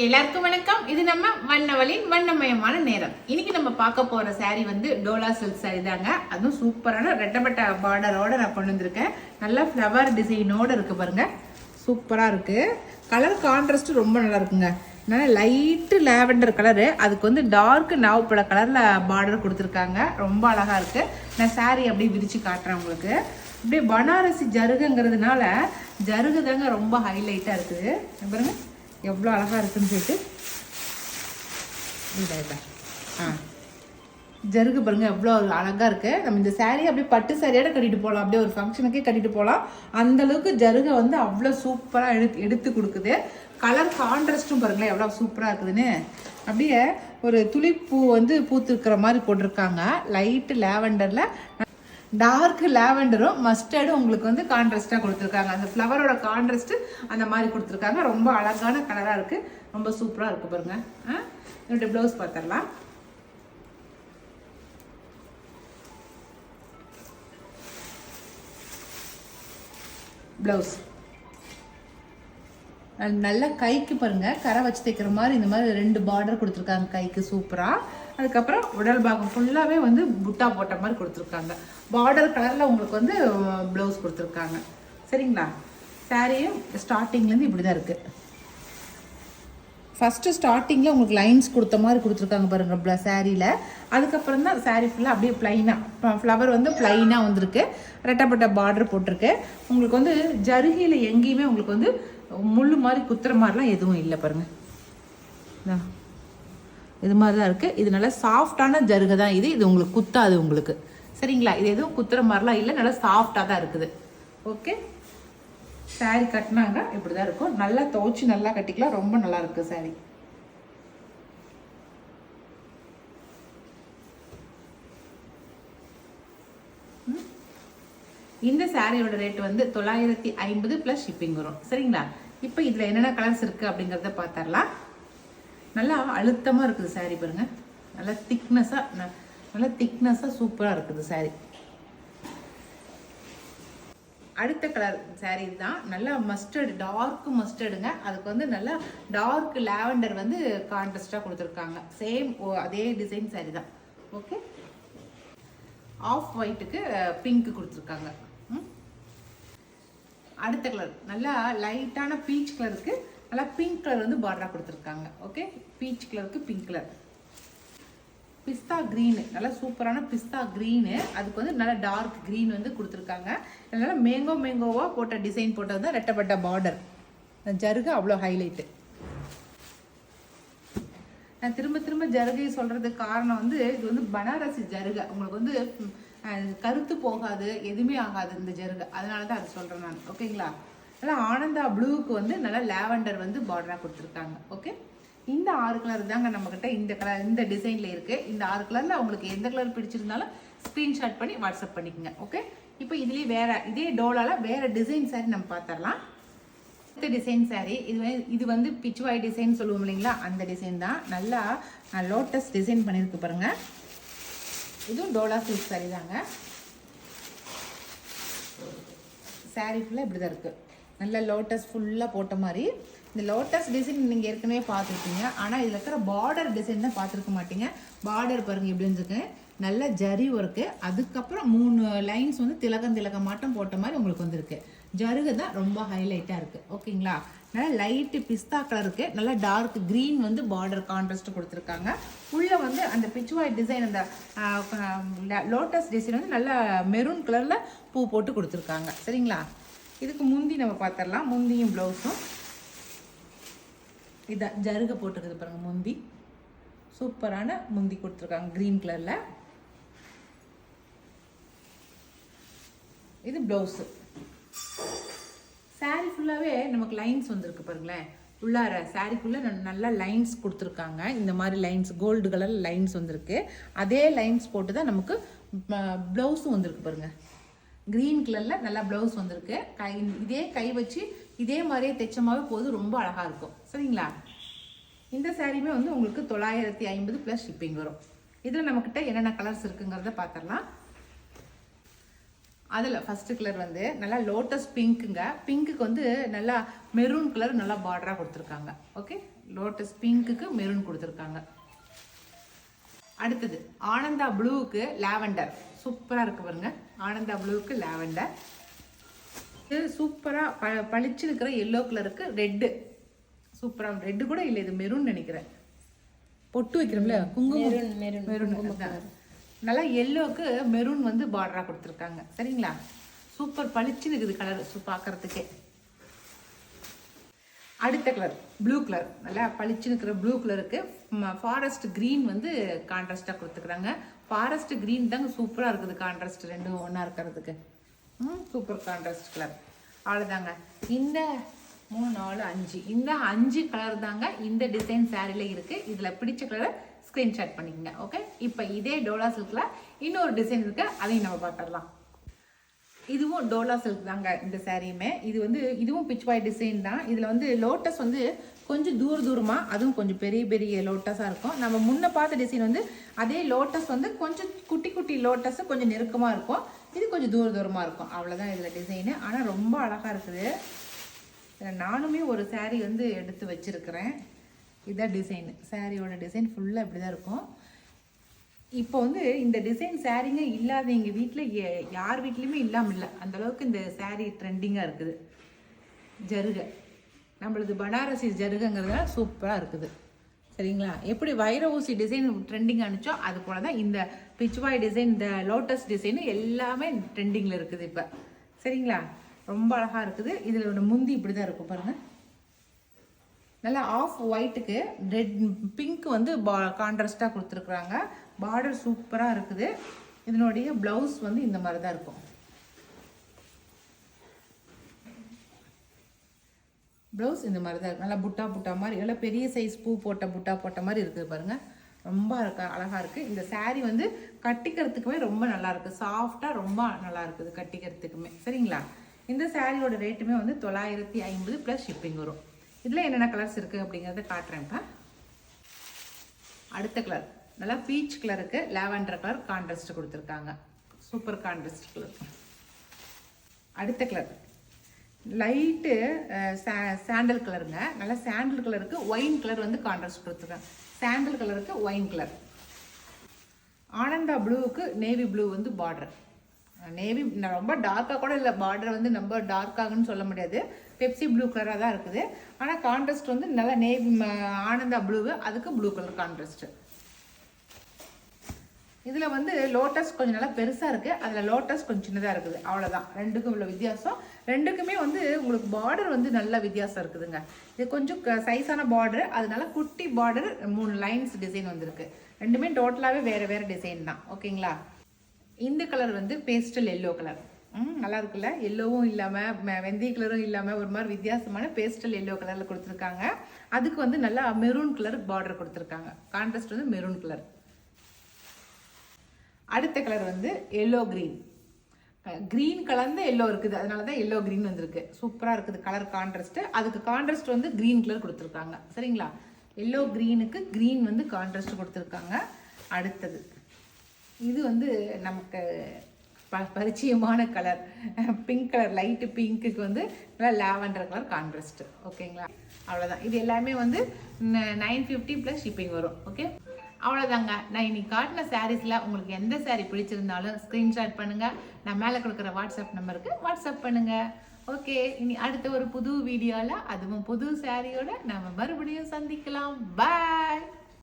எல்லாருக்கும் வணக்கம். இது நம்ம வண்ணவளின் வண்ணமயமான நேரம். இன்னைக்கு நம்ம பார்க்க போற saree வந்து டோலா சில்க் saree தாங்க. அதுவும் சூப்பரான ரெட்டப்பட்ட பார்டரோட நான் கொண்டு வந்திருக்கேன். நல்ல ஃப்ளவர் டிசைனோட இருக்கு பாருங்க, சூப்பரா இருக்கு. கலர் கான்ட்ராஸ்ட் ரொம்ப நல்லா இருக்குங்க. நல்ல லைட்டு லாவெண்டர் கலரு, அதுக்கு வந்து டார்க் நாவப்பழ கலர்ல பார்டர் கொடுத்துருக்காங்க. ரொம்ப அழகா இருக்கு. நான் saree அப்படியே விரிச்சு காட்டுறேன் உங்களுக்கு. அப்படியே பனாரசி ஜருகுங்கிறதுனால ஜருகு தாங்க ரொம்ப ஹைலைட்டா இருக்குது பாருங்க, எவ்வளோ அழகாக இருக்குன்னு சொல்லிட்டு. ஜருகு பாருங்க எவ்வளோ அழகாக இருக்குது. நம்ம இந்த saree அப்படியே பட்டு சாரியோட கட்டிட்டு போகலாம், அப்படியே ஒரு ஃபங்க்ஷனுக்கே கட்டிட்டு போகலாம். அந்தளவுக்கு ஜருகை வந்து அவ்வளோ சூப்பராக எடுத்து கொடுக்குது. கலர் கான்ட்ராஸ்ட்டும் பாருங்களேன் எவ்வளோ சூப்பராக இருக்குதுன்னு. அப்படியே ஒரு துளிப்பூ வந்து பூத்துருக்கிற மாதிரி போட்டிருக்காங்க. லைட்டு லாவெண்டரில் டார்க் லாவெண்டரும் மஸ்டர்டும் உங்களுக்கு வந்து கான்ட்ராஸ்டாக கொடுத்துருக்காங்க. அந்த ஃப்ளவரோட கான்ட்ராஸ்ட்டு அந்த மாதிரி கொடுத்துருக்காங்க. ரொம்ப அழகான கலராக இருக்குது, ரொம்ப சூப்பராக இருக்குது பாருங்க. என்னோட ப்ளவுஸ் பார்த்துடலாம். ப்ளவுஸ் நல்லா கைக்கு பாருங்க கரை வச்சு தைக்கிற மாதிரி இந்த மாதிரி 2 பார்டர் கொடுத்துருக்காங்க கைக்கு, சூப்பராக. அதுக்கப்புறம் உடல் பாகம் ஃபுல்லாகவே வந்து புட்டா போட்ட மாதிரி கொடுத்துருக்காங்க. பார்டர் கலரில் உங்களுக்கு வந்து ப்ளவுஸ் கொடுத்துருக்காங்க. சரிங்களா? சாரியும் ஸ்டார்டிங்லேருந்து இப்படி தான் இருக்குது. ஃபஸ்ட்டு ஸ்டார்டிங்கில் உங்களுக்கு லைன்ஸ் கொடுத்த மாதிரி கொடுத்துருக்காங்க பாருங்க சாரியில். அதுக்கப்புறம் தான் சாரீ ஃபுல்லாக அப்படியே ப்ளைனாக ஃப்ளவர் வந்து ப்ளைனாக வந்திருக்கு. ரெட்டப்பட்ட பார்டர் போட்டிருக்கு. உங்களுக்கு வந்து ஜருகியில் எங்கேயுமே உங்களுக்கு வந்து முள்ளு மாதிரி குத்துற மாதிரிலாம் எதுவும் இல்லை பாருங்கள். இது மாதிரி தான் இருக்குது. இது நல்லா சாஃப்டான ஜருகை தான் இது. இது உங்களுக்கு குத்தாது உங்களுக்கு. சரிங்களா? இது எதுவும் குத்துற மாதிரிலாம் இல்லை, நல்லா சாஃப்டாக தான் இருக்குது. ஓகே, சாரீ கட்டினாங்க இப்படி தான் இருக்கும். நல்லா துவைச்சி நல்லா கட்டிக்கலாம். ரொம்ப நல்லா இருக்குது சாரீ. இந்த சாரியோட ரேட் வந்து 950 ப்ளஸ் ஷிப்பிங் வரும். சரிங்களா? இப்போ இதில் என்னென்ன கலர்ஸ் இருக்குது அப்படிங்கிறத பார்த்துடலாம். நல்லா அழுத்தமாக இருக்குது சாரீ பாருங்க, நல்லா திக்னஸாக சூப்பராக இருக்குது சாரீ. அடுத்த கலர் சாரீ தான் நல்லா மஸ்டர்டு, டார்க் மஸ்டர்டுங்க. அதுக்கு வந்து நல்லா டார்க் லாவெண்டர் வந்து கான்ட்ராஸ்டாக கொடுத்துருக்காங்க. சேம் அதே டிசைன் சாரீ தான். ஓகே, ஆஃப் ஒயிட்டுக்கு பிங்க் கொடுத்துருக்காங்க. அடுத்த கலர் நல்லா லைட்டான பீச் கலருக்கு நல்லா பிங்க் கலர் வந்து பார்டராக கொடுத்துருக்காங்க. ஓகே, பீச் கலருக்கு பிங்க் கலர். பிஸ்தா க்ரீனு, நல்லா சூப்பரான பிஸ்தா க்ரீனு. அதுக்கு வந்து நல்லா டார்க் க்ரீன் வந்து கொடுத்துருக்காங்க. நல்லா மேங்கோவாக போட்ட டிசைன் போட்டது தான் ரெட்டப்பட்ட பார்டர். ஜருகு அவ்வளோ ஹைலைட்டு. நான் திரும்ப ஜருகை சொல்கிறதுக்கு காரணம் வந்து இது வந்து பனாரசி ஜருகை. உங்களுக்கு வந்து கருத்து போகாது, எதுவுமே ஆகாது இந்த ஜருகை. அதனால தான் அது சொல்கிறேன் நான். ஓகேங்களா? நல்லா ஆனந்தா ப்ளூவுக்கு வந்து நல்லா லாவெண்டர் வந்து பார்டராக கொடுத்துருக்காங்க. ஓகே, இந்த 6 கலர் தாங்க நம்மக்கிட்ட இந்த கலர் இந்த டிசைனில் இருக்குது. இந்த 6 கலரில் உங்களுக்கு எந்த கலர் பிடிச்சிருந்தாலும் ஸ்க்ரீன்ஷாட் பண்ணி வாட்ஸ்அப் பண்ணிக்கோங்க. ஓகே, இப்போ இதுலேயே வேறு இதே டோலாவில் வேறு டிசைன் சாரீ நம்ம பார்த்துடலாம். இந்த டிசைன் சாரீ இது வந்து பிச்சுவாய் டிசைன் சொல்லுவோம் இல்லைங்களா, அந்த டிசைன் தான். நல்லா லோட்டஸ் டிசைன் பண்ணியிருக்கு பாருங்கள். இதுவும் டோலா சில்க் சாரீ தாங்க. சாரீ ஃபுல்லாக இப்படி தான் இருக்குது. நல்ல லோட்டஸ் ஃபுல்லாக போட்ட மாதிரி. இந்த லோட்டஸ் டிசைன் நீங்கள் ஏற்கனவே பார்த்துருக்கீங்க, ஆனால் இதில் இருக்கிற பார்டர் டிசைன் தான் பார்த்துருக்க மாட்டீங்க. பார்டர் பாருங்கள் எப்படி இருந்துருக்கு, நல்ல ஜரி ஒர்க்கு. அதுக்கப்புறம் 3 லைன்ஸ் வந்து திலகம் மாட்டம் போட்ட மாதிரி உங்களுக்கு வந்துருக்கு. ஜருகு தான் ரொம்ப ஹைலைட்டாக இருக்குது. ஓகேங்களா? நல்லா லைட்டு பிஸ்தா கலருக்கு நல்லா டார்க் க்ரீன் வந்து பார்டர் கான்ட்ராஸ்ட் கொடுத்துருக்காங்க. உள்ளே வந்து அந்த பிச்சுவாய் டிசைன், அந்த லோட்டஸ் டிசைன் வந்து நல்லா மெரூன் கலரில் பூ போட்டு கொடுத்துருக்காங்க. சரிங்களா? இதுக்கு முந்தி நம்ம பார்த்துடலாம். முந்தியும் ப்ளவுஸும் இதான் ஜருகை போட்டுருக்குது பாருங்கள். முந்தி சூப்பரான முந்தி கொடுத்துருக்காங்க க்ரீன் கலரில். இது ப்ளவுஸு. சாரீ ஃபுல்லாகவே நமக்கு லைன்ஸ் வந்துருக்கு பாருங்களேன். உள்ளார சாரீக்குள்ளே நல்லா லைன்ஸ் கொடுத்துருக்காங்க. இந்த மாதிரி லைன்ஸ் கோல்டு கலர் லைன்ஸ் வந்திருக்கு. அதே லைன்ஸ் போட்டு தான் நமக்கு ப்ளவுஸும் வந்திருக்கு பாருங்கள். க்ரீன் கலரில் நல்லா ப்ளவுஸ் வந்திருக்கு. இதே கை வச்சு இதே மாதிரியே தைச்சமாவே போது, ரொம்ப அழகாக இருக்கும். சரிங்களா? இந்த சாரீமே வந்து உங்களுக்கு 950 ப்ளஸ் ஷிப்பிங் வரும். இதில் நம்மக்கிட்ட என்னென்ன கலர்ஸ் இருக்குங்கிறத பார்த்துடலாம். அதில் ஃபஸ்ட்டு கலர் வந்து நல்லா லோட்டஸ் பிங்க்குங்க. பிங்க்குக்கு வந்து நல்லா மெரூன் கலர் நல்லா பார்டராக கொடுத்துருக்காங்க. ஓகே, லோட்டஸ் பிங்க்குக்கு மெரூன் கொடுத்துருக்காங்க. அடுத்தது ஆனந்தா ப்ளூவுக்கு லாவெண்டர். சூப்பராக இருக்கு பாருங்க. ஆனந்தா ப்ளூவுக்கு லாவெண்டர். இது சூப்பராக பளிச்சு இருக்கிற எல்லோ கலருக்கு ரெட்டு. சூப்பராக ரெட்டு கூட இல்லை, இது மெரூன் நினைக்கிறேன். பொட்டு வைக்கிறோம்ல குங்குமம், மெரூன் நல்லா எல்லோக்கு மெரூன் வந்து பார்டராக கொடுத்துருக்காங்க. சரிங்களா, சூப்பர் பளிச்சுன்னு இருக்குது கலர் பார்க்கறதுக்கே. அடுத்த கலர் ப்ளூ கலர். நல்லா பளிச்சுன்னு இருக்கிற ப்ளூ கலருக்கு ஃபாரஸ்ட் க்ரீன் வந்து கான்ட்ராஸ்டாக கொடுத்துக்கிறாங்க. ஃபாரஸ்ட் க்ரீன் தாங்க சூப்பராக இருக்குது கான்ட்ராஸ்ட், ரெண்டும் ஒன்றா இருக்கிறதுக்கு. Super contrast colour. அவ்வளோதாங்க. இந்த 3 4 5 இந்த 5 கலர் தாங்க இந்த டிசைன் சாரியில் இருக்குது. இதில் பிடிச்ச கலரை ஸ்க்ரீன்ஷாட் பண்ணிக்கோங்க. ஓகே, இப்போ இதே டோலா சில்கில் இன்னொரு டிசைன் இருக்குது, அதையும் நம்ம பார்த்துடலாம். இதுவும் டோலா சில்க் தாங்க இந்த சாரியுமே. இது வந்து இதுவும் பிச் பாய் டிசைன் தான். இதில் வந்து லோட்டஸ் வந்து கொஞ்சம் தூரமாக, அதுவும் கொஞ்சம் பெரிய பெரிய லோட்டஸாக இருக்கும். நம்ம முன்ன பார்த்த டிசைன் வந்து அதே லோட்டஸ் வந்து கொஞ்சம் குட்டி குட்டி லோட்டஸ் கொஞ்சம் நெருக்கமாக இருக்கும். இது கொஞ்சம் தூரமாக இருக்கும். அவ்வளோதான் இதில் டிசைனு. ஆனால் ரொம்ப அழகாக இருக்குது. நானுமே ஒரு சாரீ வந்து எடுத்து வச்சுருக்கிறேன். இதுதான் டிசைனு. சாரியோட டிசைன் ஃபுல்லாக இப்படி தான் இருக்கும். இப்போ வந்து இந்த டிசைன் சாரீங்க இல்லாத எங்கள் வீட்டில் யார் வீட்லேயுமே இல்லாமல் இல்லை. அந்தளவுக்கு இந்த சாரீ ட்ரெண்டிங்காக இருக்குது. ஜருகை நம்மளது பனாரசி ஜருகைங்கிறதுனால சூப்பராக இருக்குது. சரிங்களா, எப்படி வைர ஊசி டிசைன் ட்ரெண்டிங் ஆனிச்சோ அது போல் தான் இந்த பிச்வாய் டிசைன், இந்த லோட்டஸ் டிசைனு எல்லாமே ட்ரெண்டிங்கில் இருக்குது இப்போ. சரிங்களா, ரொம்ப அழகாக இருக்குது. இதில் முந்தி இப்படி தான் இருக்கும் பாருங்கள். நல்லா ஆஃப் ஒயிட்டுக்கு ரெட் பிங்க் வந்து கான்ட்ராஸ்டாக கொடுத்துருக்குறாங்க. பார்டர் சூப்பராக இருக்குது. இதனுடைய ப்ளவுஸ் வந்து இந்த மாதிரி தான் இருக்கும். ப்ளவுஸ் இந்த மாதிரி தான் இருக்கும். நல்லா புட்டா மாதிரி, எல்லாம் பெரிய சைஸ் பூ போட்ட புட்டா போட்ட மாதிரி இருக்குது பாருங்கள். ரொம்ப அழகாக இருக்குது. இந்த சாரீ வந்து கட்டிக்கிறதுக்குமே ரொம்ப நல்லாயிருக்கு. சாஃப்டாக ரொம்ப நல்லா இருக்குது கட்டிக்கிறதுக்குமே. சரிங்களா, இந்த சாரியோட ரேட்டுமே வந்து 950 ப்ளஸ் ஷிப்பிங் வரும். இதில் என்னென்ன கலர்ஸ் இருக்குது அப்படிங்கிறத காட்டுறேன்ப்பா. அடுத்த கலர் நல்லா பீச் கலருக்கு லாவெண்டர் கலர் கான்ட்ராஸ்ட் கொடுத்துருக்காங்க. Super contrast colour. அடுத்த கலர் லைட்டு சாண்டல் கலருங்க. நல்லா சாண்டல் கலருக்கு ஒயின் கலர் வந்து கான்ட்ராஸ்ட் கொடுத்துருக்காங்க. சாண்டல் கலருக்கு ஒயின் கலர். ஆனந்தா ப்ளூவுக்கு நேவி ப்ளூ வந்து பார்டர். நேவி ரொம்ப டார்க்காக கூட இல்லை, பார்டர் வந்து ரொம்ப டார்க்காகன்னு சொல்ல முடியாது. பெப்சி ப்ளூ கலராக தான் இருக்குது. ஆனால் கான்ட்ராஸ்ட் வந்து நல்லா நேவி ஆனந்தா ப்ளூவு, அதுக்கு ப்ளூ கலர் கான்ட்ராஸ்ட்டு. இதில் வந்து லோட்டஸ் கொஞ்சம் நல்லா பெருசாக இருக்குது, அதில் லோட்டஸ் கொஞ்சம் சின்னதாக இருக்குது. அவ்வளோதான் ரெண்டுக்கும் உள்ள வித்தியாசம். ரெண்டுக்குமே வந்து உங்களுக்கு பார்டர் வந்து நல்ல வித்தியாசம் இருக்குதுங்க. இது கொஞ்சம் சைஸான பார்டர், அதனால குட்டி பார்டர் 3 லைன்ஸ் டிசைன் வந்திருக்கு. ரெண்டுமே டோட்டலாகவே வேறு டிசைன் தான். ஓகேங்களா, இந்த கலர் வந்து பேஸ்டல் எல்லோ கலர். நல்லா இருக்குல்ல, எல்லோவும் இல்லாமல் வெந்தய கலரும் இல்லாமல் ஒரு மாதிரி வித்தியாசமான பேஸ்டல் எல்லோ கலரில் கொடுத்துருக்காங்க. அதுக்கு வந்து நல்லா மெரூன் கலர் பார்டர் கொடுத்துருக்காங்க. கான்ட்ராஸ்ட் வந்து மெரூன் கலர். அடுத்த கலர் வந்து எல்லோ க்ரீன். க்ரீன் கலர்ந்த எல்லோ இருக்குது, அதனால தான் எல்லோ க்ரீன் வந்திருக்கு. சூப்பராக இருக்குது கலர் கான்ட்ராஸ்ட்டு. அதுக்கு கான்ட்ராஸ்ட் வந்து க்ரீன் கலர் கொடுத்துருக்காங்க. சரிங்களா, எல்லோ க்ரீனுக்கு க்ரீன் வந்து கான்ட்ராஸ்ட் கொடுத்துருக்காங்க. அடுத்தது இது வந்து நமக்கு பரிச்சயமான கலர் பிங்க் கலர். லைட்டு பிங்க்குக்கு வந்து நல்லா லாவெண்டர் கலர் கான்ட்ராஸ்ட். ஓகேங்களா, அவ்வளோதான். இது எல்லாமே வந்து 950 ப்ளஸ் ஷிப்பிங் வரும். ஓகே, அவ்வளோதாங்க. நான் இன்னைக்கு காட்டின சாரீஸில் உங்களுக்கு எந்த சாரீ பிடிச்சிருந்தாலும் ஸ்க்ரீன்ஷாட் பண்ணுங்கள். நான் மேலே கொடுக்குற வாட்ஸ்அப் நம்பருக்கு வாட்ஸ்அப் பண்ணுங்கள். ஓகே, இனி அடுத்த ஒரு புது வீடியோவில் அதுவும் புது சாரியோட நம்ம மறுபடியும் சந்திக்கலாம். பாய்.